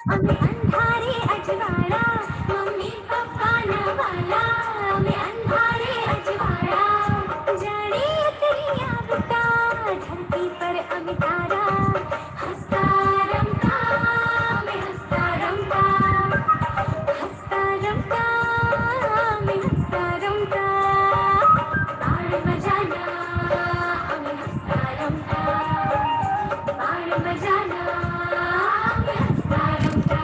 हमें अंधारे अजवाड़ा, mummy papa न वाला, हमें अंधारे अजवाड़ा, जाने तेरी यादता, धरती पर अमी तारा, हंसता रमता, मैं हंसता रमता, हंसता रमता, मैं हंसता रमता, बाण बजाना, हमें हंसता रमता, बाण बजाना, हमें हंसता रमता।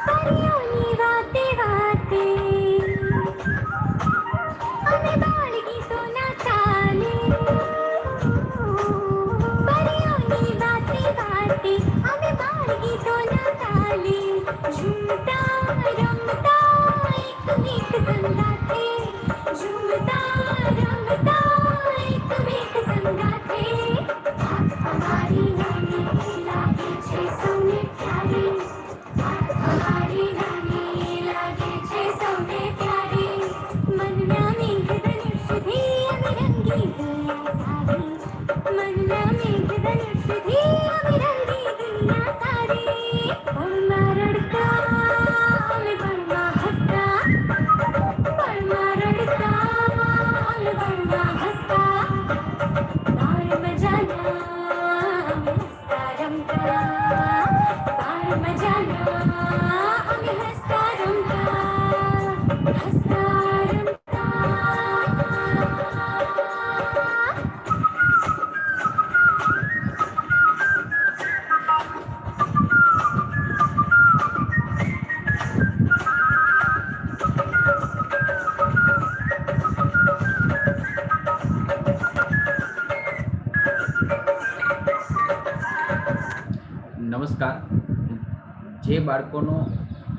परियों वाते वाते हमें बाळगी तो ना चाले, परियों वाते वाते हमें बाळगी तो ना चाले, झूमता रमता एकमेक संगाथे, झूमता रमता एकमेक संगाथे, हमारी नानी लागे छे सौने प्यारी, हमारी नानी लागे छे सौने प्यारी, मनना मेघधनुष धी अमिरंगी दुनिया सारी, मनना मेघधनुष धी अमिरंगी दुनिया सारी, परमा रड़का मैं परमा हंसता, परमा रड़का मैं परमा हंसता, बाण बजाना हमें हंसता रमता, बाण बजाना हमें हंसता रमता, हंसता रमता। નમસ્કાર. જે બાળકોનો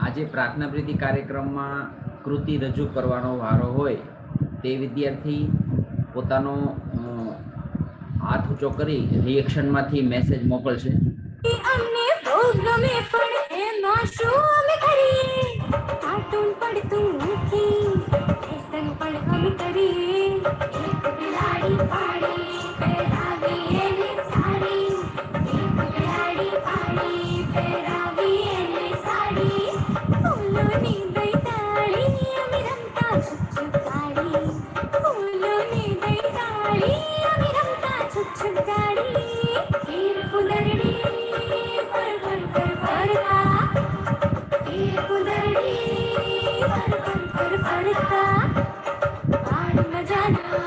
આજે પ્રાર્થના પ્રીતિ કાર્યક્રમમાં કૃતિ રજૂ કરવાનો વારો હોય તે વિદ્યાર્થી પોતાનો હાથ ઊંચો કરી રિએક્શનમાંથી મેસેજ મોકલશે. અમને ભોગમે પણ એમાં શું અમે કરીએ, કાર્ટૂન પડતું નથી, લેસન પણ અમે કરીએ, એક બિલાડી પાડી પહેરાવી એને સાડી, એક બિલાડી પાડી પહેરાવી એને સાડી, ફૂલોની દઈતાળી અમે રમતા છુપ છુપ ગાડી, ફૂલોની દઈતાળી અમે રમતા છુપ છુપ ગાડી, તીર કુદરડી પર પર પર ફરતા, તીર કુદરડી પર પર પર ફરતા, બાણ બજાના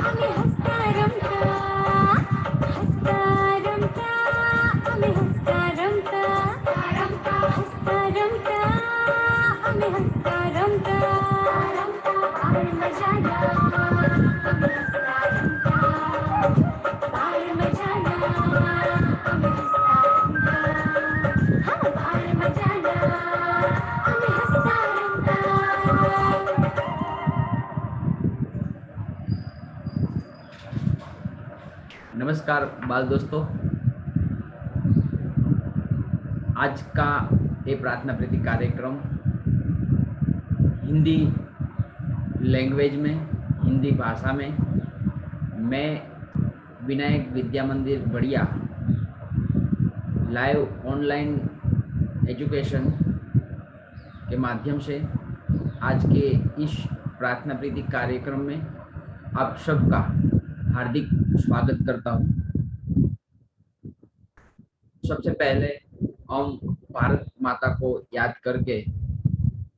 અમે હસતા રમતા, હસતા રમતા અમે હસતા રમતા, હસતા રમતા અમે હસતા રમતા, બાણ બજાના અમે હસતા રમતા, બાણ બજાના અમે હસતા રમતા, हाँ बाण बजाना हमें हंसता रमता। नमस्कार बाल दोस्तों. आज का ये प्रार्थना प्रीति कार्यक्रम हिंदी लैंग्वेज में, हिंदी भाषा में मैं विनायक विद्या मंदिर बढ़िया लाइव ऑनलाइन एजुकेशन के माध्यम से आज के इस प्रार्थना प्रीति कार्यक्रम में आप सबका हार्दिक स्वागत करता हूँ. सबसे पहले हम भारत माता को याद करके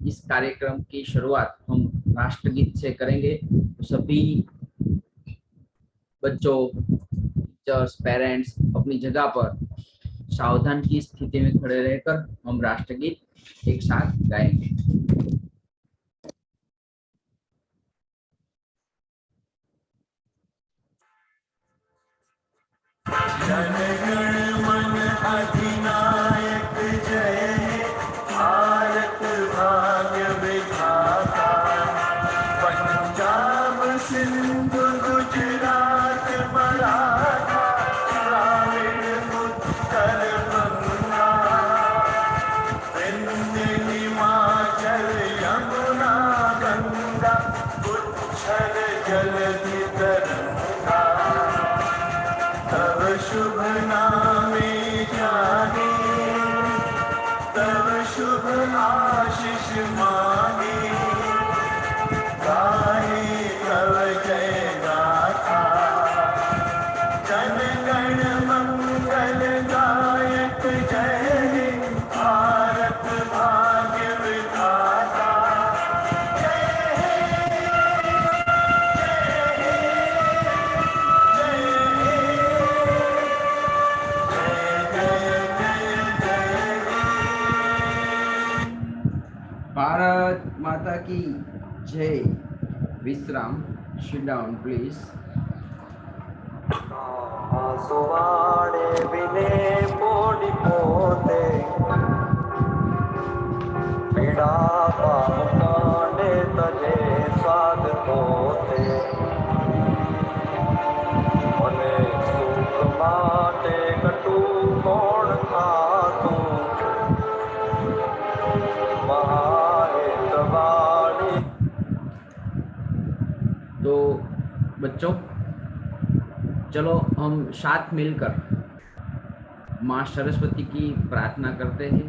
इस कार्यक्रम की शुरुआत हम राष्ट्रगीत से करेंगे. तो सभी बच्चों, टीचर्स, पेरेंट्स अपनी जगह पर सावधान की स्थिति में खड़े रहकर हम राष्ट्रगीत एक साथ गाएंगे. जनगण मन अधिनायक जय हे भारत भाग्य विधाता पंजाब सिंधु गुजरात मराठा द्राविड़ उत्कल बंगा विंध्य हिमाचल यमुना गंगा उच्छल जलधि तरंगा तव शुभ नामे जाने तव शुभ आशीष मांगे गाहे तव जय गाथा जन गण मंगल गायक जय हे भारत भाग्य विधाता जय हे भारत माता की जय। विश्राम, sit down please. सुवाड़े बिने पोड़ी पोते पीड़ा पाप कांडे तजे स्वाद पोते मने सुख माटे कटु कोण खातु महाहितवाणी। तो बच्चों, चलो हम साथ मिलकर माँ सरस्वती की प्रार्थना करते हैं।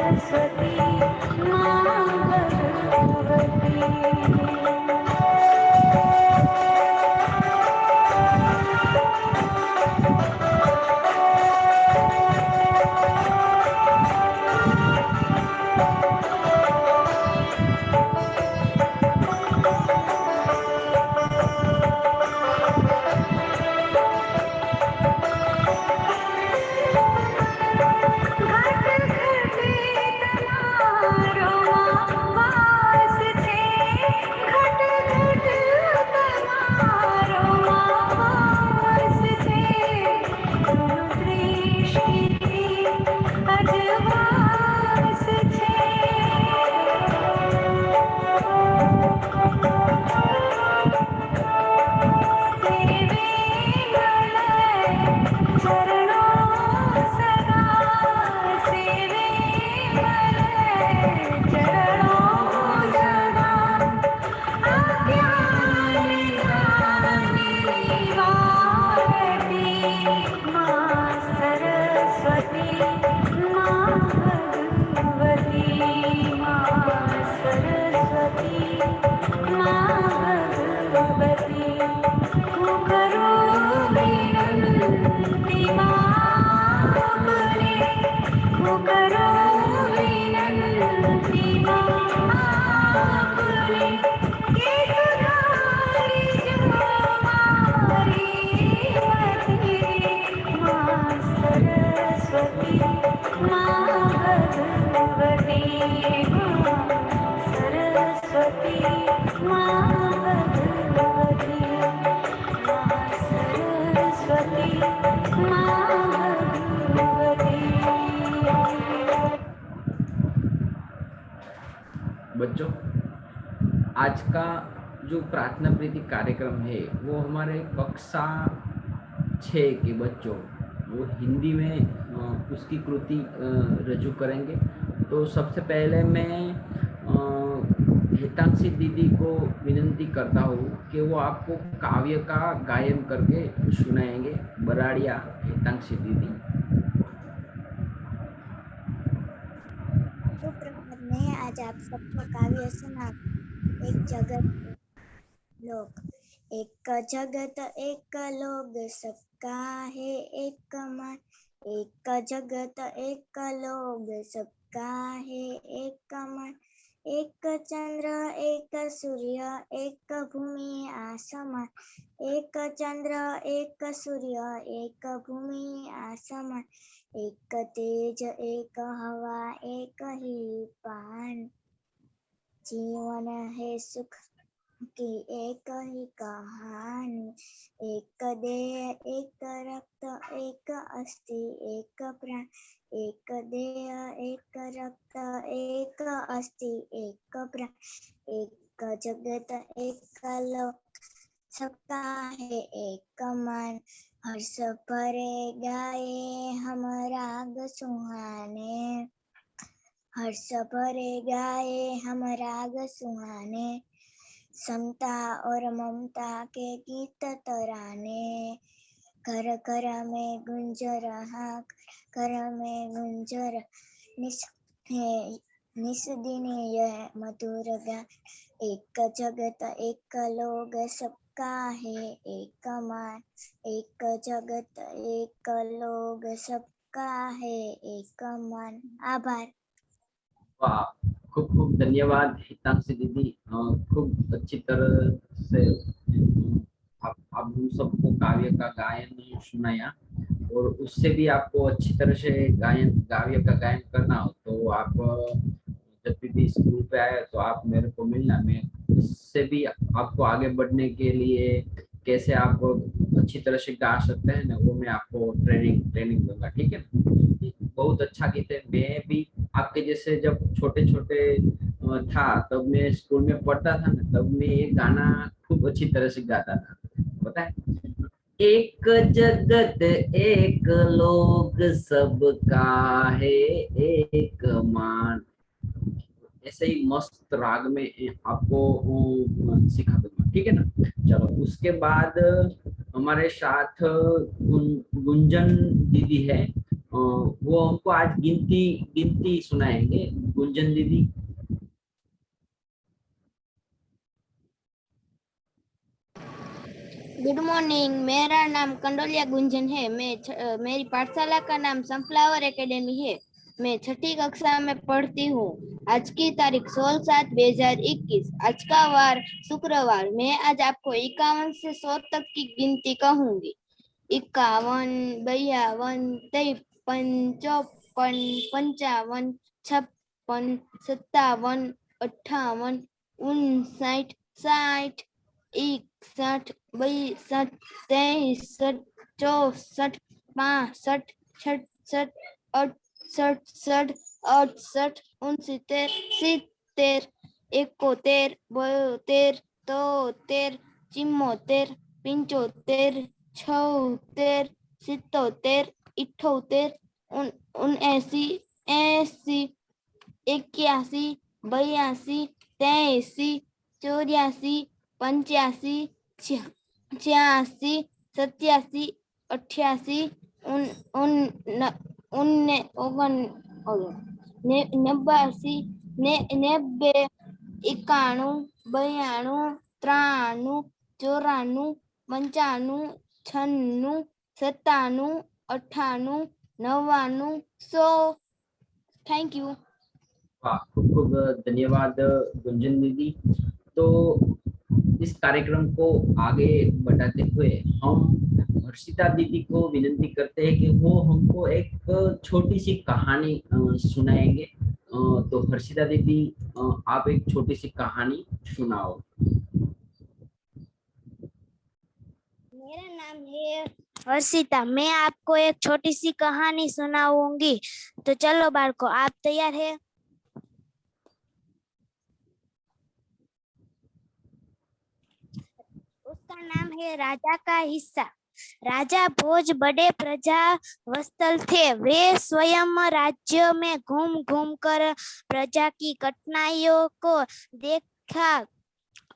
सरस्वती माँ भगवती। बच्चों, आज का जो प्रार्थना प्रीति कार्यक्रम है वो हमारे कक्षा 6 के बच्चों वो हिंदी में उसकी कृति रजू करेंगे। तो सबसे पहले मैं हितांशी दीदी को विनंती करता हूँ कि वो आपको काव्य का गायन करके सुनाएंगे। बराड़िया हितांशी दीदी। तो प्रभात ने आज आप सबको काव्य सुना। एक जगत लोक, एक जगत एक लोग सबका है एक मन। एक जगत एक लोग सबका है एक मन। एक चंद्र एक सूर्य एक भूमि आसमान। एक चंद्र एक सूर्य एक भूमि आसमान। एक तेज एक हवा एक ही पान। जीवन है सुख की एक ही कहानी। एक देह एक रक्त एक अस्थि एक प्राण। एक देह एक रक्त एक अस्थि एक प्राण। एक जगत एक लोक सबका है एक मन। हर्ष भरे गाए हम राग सुहाने। हर्ष भरे गाए हम राग सुहाने। समता और ममता के गीत तराने। घर घर में गुंज रहा, घर में गुंज निस्दिन यह मधुर गान। एक जगत एक लोग सबका है एक मन। एक जगत एक लोग सबका है एक मन। आभार। वाह, खूब खूब धन्यवाद हितांशी दीदी। खूब अच्छी तरह से आप हम सबको काव्य का गायन सुनाया। और उससे भी आपको अच्छी तरह से काव्य का गायन करना हो तो आप जब भी स्कूल पे आए तो आप मेरे को मिलना। मैं उससे भी आपको आगे बढ़ने के लिए कैसे आप अच्छी तरह से गा सकते हैं ना, वो मैं आपको ट्रेनिंग दूंगा। ठीक है, बहुत अच्छा गीत है। मैं भी आपके जैसे जब छोटे छोटे था तब मैं स्कूल में पढ़ता था ना, तब मैं ये गाना खूब अच्छी तरह से गाता था। पता है, एक जगत एक लोग सबका है एक मान। ऐसे ही मस्त राग में आपको सिखा दूंगा। ठीक है ना। चलो, उसके बाद हमारे साथ गुंजन दीदी है। वो हमको आज गिनती गिनती सुनाएंगे गुंजन दीदी। गुड मॉर्निंग, मेरा नाम कंडोलिया गुंजन है। मेरी पाठशाला का नाम सनफ्लावर एकेडमी है। मैं छठी कक्षा में पढ़ती हूँ। आज की तारीख 16/7/2021। आज का वार शुक्रवार। मैं आज आपको 51 से 100 तक की गिनती कहूंगी। 51, 52, 53, 54, 55, 56, 57, 58, 59, 60, 61, 62, 63, 64, 65, 66, 68, 68, 69, 70, 71, 72, 73, 74, 75, 76, 77, 78, 79, 80, 81, 82, 83, 84, 85, 86, 87, 88, 89, 90, 91, 92, 93, 94, 95, 96, 97, 98, 99, 100। Thank you. वाह, खूब खूब धन्यवाद गुंजन दीदी। तो इस कार्यक्रम को आगे बढ़ाते हुए हम हर्षिता दीदी को विनती करते हैं कि वो हमको एक छोटी सी कहानी सुनाएंगे। तो हर्षिता दीदी, आप एक छोटी सी कहानी सुनाओ। मेरा नाम है हर्षिता। मैं आपको एक छोटी सी कहानी सुनाऊंगी। तो चलो बालको, आप तैयार है? उसका नाम है राजा का हिस्सा। राजा भोज बड़े प्रजा वत्सल थे। वे स्वयं राज्य में घूम घूम कर प्रजा की कठिनाइयों को देखा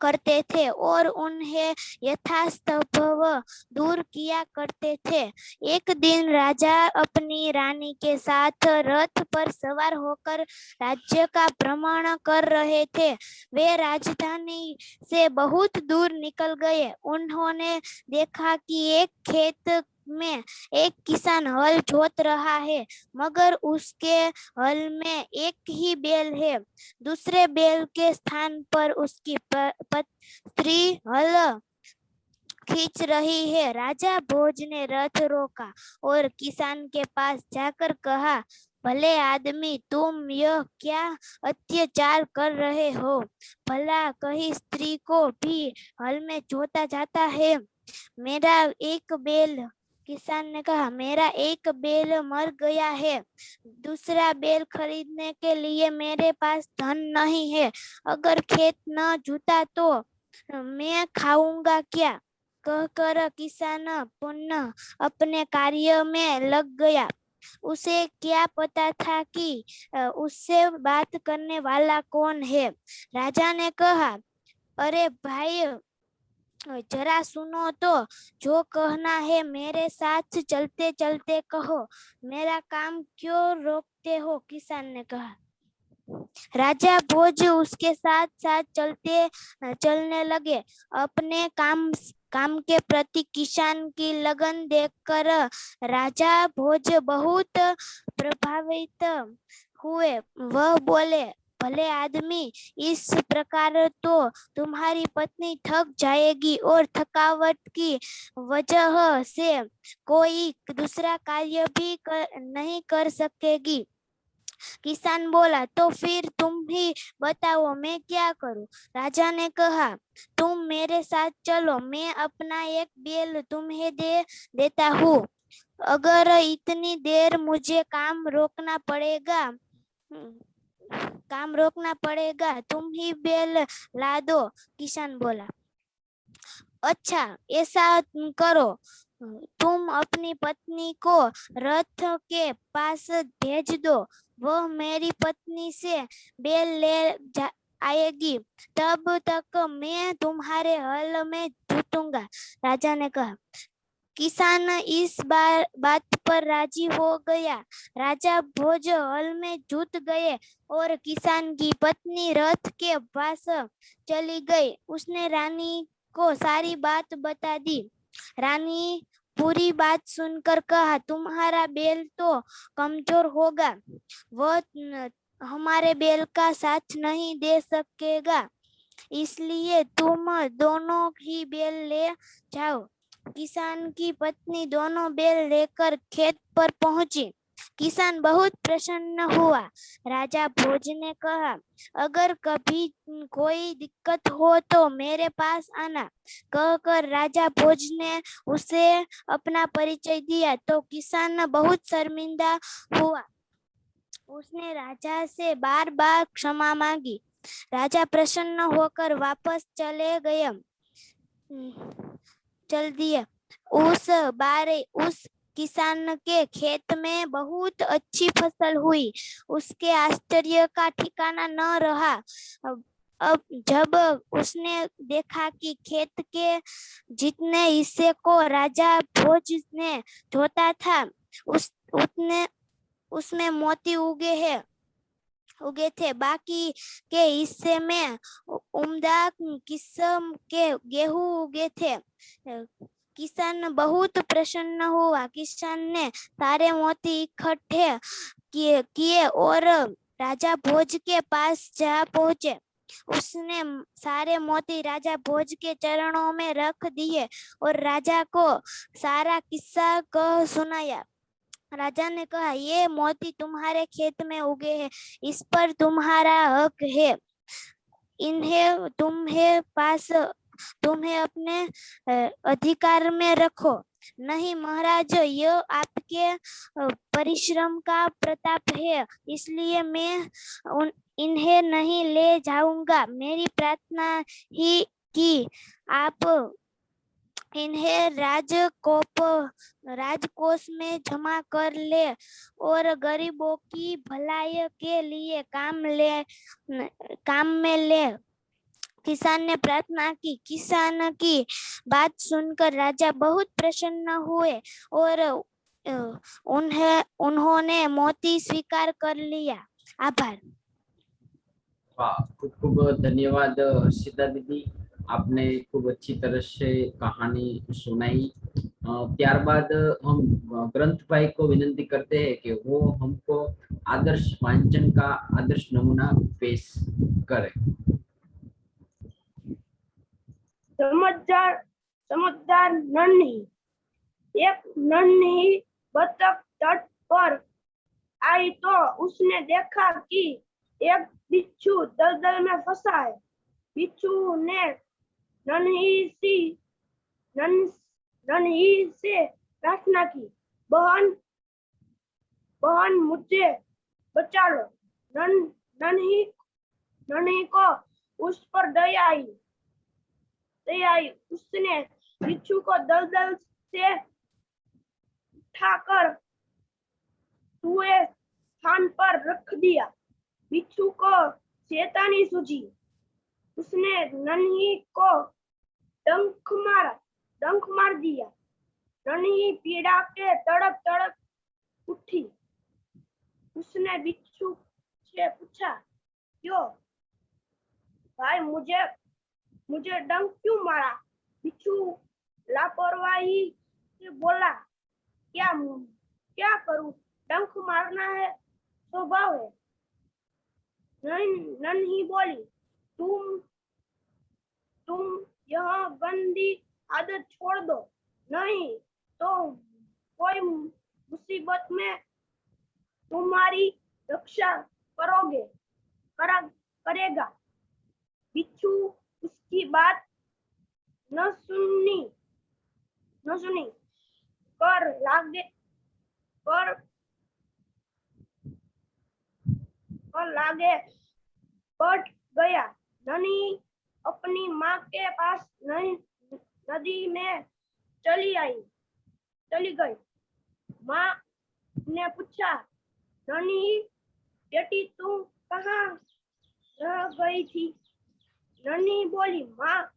करते थे और उन्हें यथासंभव दूर किया करते थे। एक दिन राजा अपनी रानी के साथ रथ पर सवार होकर राज्य का भ्रमण कर रहे थे। वे राजधानी से बहुत दूर निकल गए। उन्होंने देखा कि एक खेत में एक किसान हल जोत रहा है, मगर उसके हल में एक ही बैल है। दूसरे बैल के स्थान पर उसकी स्त्री हल खींच रही है। राजा भोज ने रथ रोका और किसान के पास जाकर कहा, भले आदमी, तुम यह क्या अत्याचार कर रहे हो? भला कहीं स्त्री को भी हल में जोता जाता है? मेरा एक बैल, किसान ने कहा, मेरा एक बैल मर गया है। दूसरा बैल खरीदने के लिए मेरे पास धन नहीं है। अगर खेत न जुता तो मैं खाऊंगा क्या? कहकर किसान पुनः अपने कार्य में लग गया। उसे क्या पता था कि उससे बात करने वाला कौन है। राजा ने कहा, अरे भाई, जरा सुनो तो, जो कहना है मेरे साथ चलते चलते कहो, मेरा काम क्यों रोकते हो? किसान ने कहा। राजा भोज उसके साथ साथ चलने लगे। अपने काम के प्रति किसान की लगन देखकर राजा भोज बहुत प्रभावित हुए। वह बोले, भले आदमी, इस प्रकार तो तुम्हारी पत्नी थक जाएगी और थकावट की वजह से कोई दूसरा कार्य भी नहीं कर सकेगी। किसान बोला, तो फिर तुम ही बताओ, मैं क्या करूं? राजा ने कहा, तुम मेरे साथ चलो, मैं अपना एक बैल तुम्हें दे देता हूँ। अगर इतनी देर मुझे काम रोकना पड़ेगा, तुम ही बैल ला दो। किसान बोला, अच्छा, ऐसा करो, तुम अपनी पत्नी को रथ के पास भेज दो। वह मेरी पत्नी से बैल ले आएगी, तब तक मैं तुम्हारे हल में जुटूंगा। राजा ने कहा, किसान इस बात पर राजी हो गया। राजा भोज हल में जुट गए और किसान की पत्नी रथ के पास चली गई। उसने रानी को सारी बात बता दी। रानी पूरी बात सुनकर कहा, तुम्हारा बैल तो कमजोर होगा, वह हमारे बैल का साथ नहीं दे सकेगा, इसलिए तुम दोनों ही बैल ले जाओ। किसान की पत्नी दोनों बैल लेकर खेत पर पहुंची। किसान बहुत प्रसन्न हुआ। राजा भोज ने कहा, अगर कभी कोई दिक्कत हो तो मेरे पास आना। कहकर राजा भोज ने उसे अपना परिचय दिया तो किसान बहुत शर्मिंदा हुआ। उसने राजा से बार बार क्षमा मांगी। राजा प्रसन्न होकर वापस चल दिए। उस किसान के खेत में बहुत अच्छी फसल हुई। उसके आश्चर्य का ठिकाना न रहा। अब जब उसने देखा कि खेत के जितने हिस्से को राजा भोज ने जोता था उसमें मोती उगे थे, बाकी के हिस्से में उम्दा किस्म के गेहूं उगे थे। किसान बहुत प्रसन्न हुआ। किसान ने सारे मोती इकट्ठे किए और राजा भोज के पास जा पहुंचे। उसने सारे मोती राजा भोज के चरणों में रख दिए और राजा को सारा किस्सा कह सुनाया। राजा ने कहा, ये मोती तुम्हारे खेत में उगे हैं, इस पर तुम्हारा हक है, इन्हें तुम्हें अपने अधिकार में रखो। नहीं महाराज, यह आपके परिश्रम का प्रताप है, इसलिए मैं इन्हें नहीं ले जाऊंगा। मेरी प्रार्थना ही कि आप इन्हें राजकोष में जमा कर ले और गरीबों की भलाई के लिए काम में ले। किसान ने प्रार्थना की। किसान की बात सुनकर राजा बहुत प्रसन्न हुए और उन्होंने मोती स्वीकार कर लिया। आभार। वाह, खूब खूब धन्यवाद सीता दीदी, आपने खूब अच्छी तरह से कहानी सुनाई। त्यारबाद हम ग्रंथ भाई को विनंती करते हैं कि वो हमको आदर्श वांचन का आदर्श नमूना पेश करें। समझदार नन्ही। एक नन्ही बतख तट पर आई तो उसने देखा कि एक बिच्छू दलदल में फंसा है। बिच्छू ने नन्ही से प्रार्थना की, बहन मुझे बचा लो। नन्ही को उस पर दया आई। उसने बिच्छू को दलदल से उठाकर हुए स्थान पर रख दिया। बिच्छू को शैतानी सूझी। उसने नन्ही को डंक मार दिया। नन्ही पीड़ा के तड़प उठी। उसने बिच्छू से पूछा, क्यों भाई मुझे डंक क्यों मारा? बिच्छू लापरवाही से बोला, क्या करूं, डंक मारना है स्वभाव है। नन्ही बोली, तुम यह गंदी आदत छोड़ दो, नहीं तो कोई मुसीबत में तुम्हारी रक्षा करेगा। बिच्छू उसकी बात न सुनी कर लागे पट गया। नन्ही अपनी माँ के पास नदी में चली गई। माँ ने पूछा, नन्ही बेटी तुम कहाँ रह गई थी? नन्ही बोली, माँ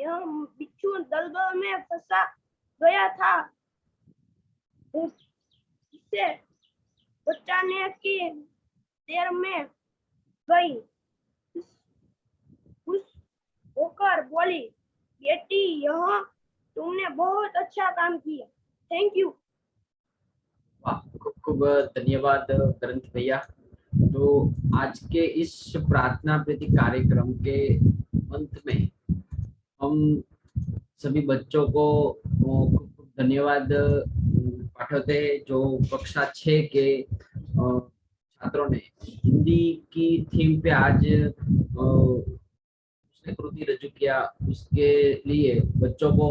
यह बिच्छू दलदल में फंसा गया था, इसे बचाने की देर में गई। खुश होकर बोली, बेटी यह तुमने बहुत अच्छा काम किया, थैंक यू। वाह, खूब खूब धन्यवाद ग्रंथ भैया। तो आज के इस प्रार्थना प्रीति कार्यक्रम के अंत में हम सभी बच्चों को खूब खूब धन्यवाद पाठवते हैं, जो कक्षा 6 के छात्रों ने हिंदी की थीम पे आज उसने कृति रजू किया। उसके लिए बच्चों को,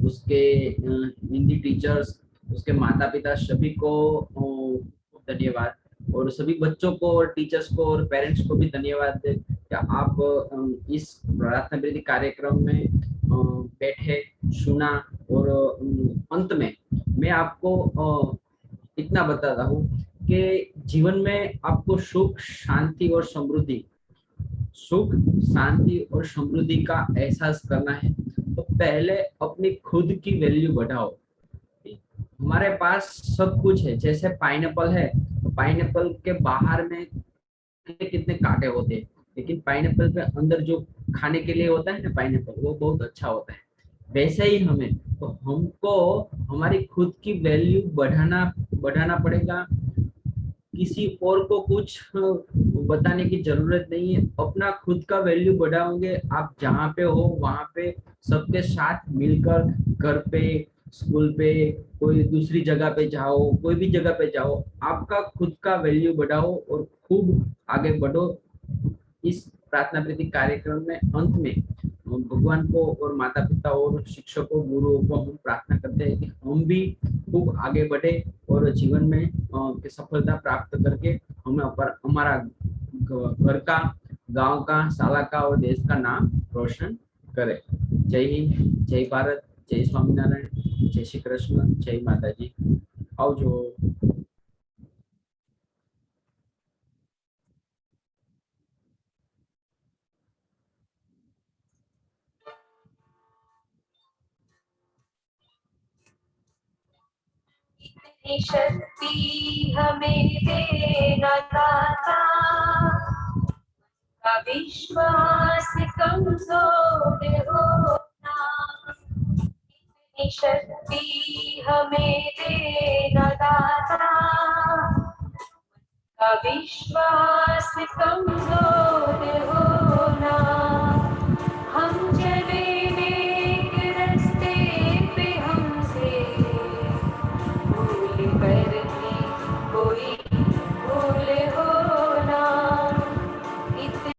उसके हिंदी टीचर्स, उसके माता पिता सभी को धन्यवाद, और सभी बच्चों को और टीचर्स को और पेरेंट्स को भी धन्यवाद कि आप इस प्रार्थना प्रीति कार्यक्रम में बैठे, सुना। और अंत में मैं आपको इतना बताता हूँ कि जीवन में आपको सुख, शांति और समृद्धि, सुख, शांति और समृद्धि का एहसास करना है तो पहले अपनी खुद की वैल्यू बढ़ाओ। हमारे पास सब कुछ है, जैसे पाइनएप्पल है तो पाइनएप्पल के बाहर में कितने कांटे होते हैं, लेकिन पाइनएप्पल पे अंदर जो खाने के लिए होता है ना पाइनएप्पल, वो बहुत अच्छा होता है। वैसे ही हमको हमारी खुद की वैल्यू बढ़ाना पड़ेगा। किसी और को कुछ बताने की जरूरत नहीं है। अपना खुद का वैल्यू बढ़ाओगे, आप जहाँ पे हो वहाँ पे सबके साथ मिलकर, घर पे, स्कूल पे, कोई दूसरी जगह पे जाओ, कोई भी जगह पे जाओ, आपका खुद का वैल्यू बढ़ाओ और खूब आगे बढ़ो। इस प्रार्थना प्रीति कार्यक्रम में अंत में भगवान को और माता पिता और शिक्षकों, गुरुओं को हम प्रार्थना करते हैं कि हम भी खूब आगे बढ़े और जीवन में सफलता प्राप्त करके हमें हमारा घर का, गांव का, शाला का और देश का नाम रोशन करे। जय हिंद, जय भारत, जय स्वामीनारायण, जय श्री कृष्ण, जय माता जी। आवजो। इतनी शक्ति हमें देना दाता, का विश्वास कमजोर होना। इतनी शक्ति हमें देना दाता, का विश्वास कमजोर होना।